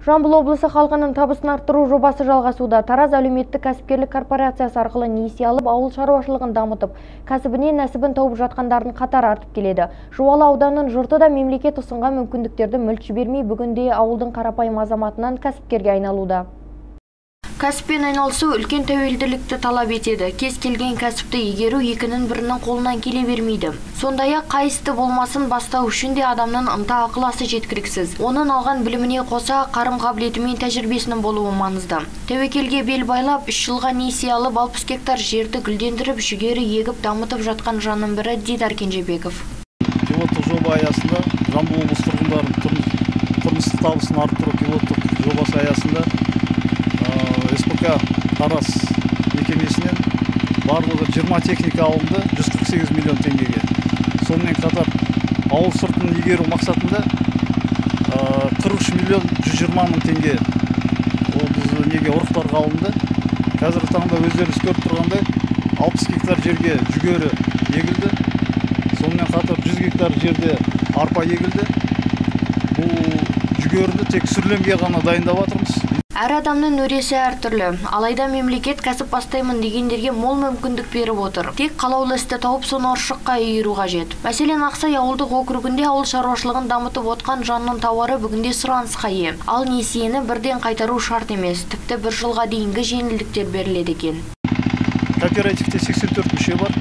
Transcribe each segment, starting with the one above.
Жамбыл облысы халқының табысын арттыру жобасы жалғасуда. Тараз әлеуметтік кәсіпкерлік корпорациясы арқылы несие алып, ауыл шаруашылығын дамытып, кәсібінен нәсібін тауып жатқандардың қатары артып келеді. Жуалы ауданының жұрты да мемлекет ұсынған мүмкіндіктерді мүлт жібермей, бүгінде ауылдың қарапайым азаматынан кәсіпкерге айналуда. Кәсіппен айналысу үлкен тәуелділікті талап етеді. Кез келген кәсіпті игеру екінің бірінің қолынан келе бермейді. Сондай-ақ қайсысы болмасын бастау үшін де адамның ынта ықыласы жеткіліксіз. Оның алған біліміне қоса қарым-қабілеті мен тәжірибесінің болуы маңызды. Тәуекелге бел байлап, 3 жылға несие алып 60 гектар жерді гүлдендіріп, жүгері егіп дамытып жатқан жанның бірі Дидар Кенжебеков. Пилоттық жоба аясында Жамбыл облысы тұрғындарының тұрмыстық табысын арттыру пилоттық жобасы аясында СПК Тараз мекемесінен барлығы 20 техника алынды 148 миллион теңгеге. Сонымен қатар ауыл сыртын игеру мақсатында 43 миллион 120 мың теңге ол біз неге ұрықтарға алынды. Қазіргі таңда өздеріңіз көріп тұрғандай 60 гектар жерге жүгері егілді. Сонымен қатар 100 гектар жерде арпа егілді. Бұл жүгеріні тек сүрлемге ғана дайындап жатырмыз. Әр адамның өресі әртүрлі. Алайда мемлекет кәсіп бастаймын дегендерге мол мүмкіндік беріп отыр. Тек қалаулы істі тауып, соны ұршыққа үйіру қажет. Мәселен, Ақсай ауылдық округінде ауыл шаруашылығын дамытып отқан жанның тауары бүгінде сұранысқа ие. Ал несиені бірден қайтару шарт емес, тіпті 1 жылға дейінгі жеңілдіктер беріледі екен. Кооперативте 84 мүше бар.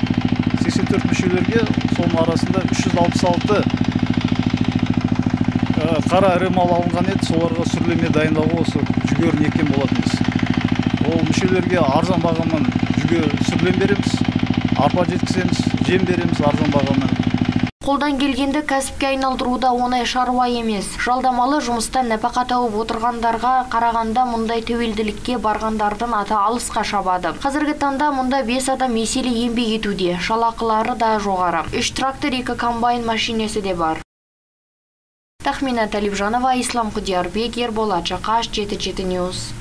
84 мүшелерге соның арасында 366 қара ірі мал алынған еді, соларға сүрлеме дайындауға осы жүгеріні еккен болатынбыз. Ол мүшелерге арзан бағамен сүрлем береміз, арпа жеткіземіз, жем береміз арзан бағамен. Қолдан келгенді кәсіпке айналдыруда оңай шаруа емес. Жалдамалы жұмыстан нәпақа тауып отырғандарға қарағанда мұндай тәуелділікке барғандардың аты алысқа шабады. Қазіргі таңда мұнда 5 адам еселі еңбек етуде, жалақылары да жоғары. 3 трактор, 2 комбайн машинесі де бар. Тахмина Талибжанова, Ислам Құдиярбек, Ерболат Жақаш, 7 News.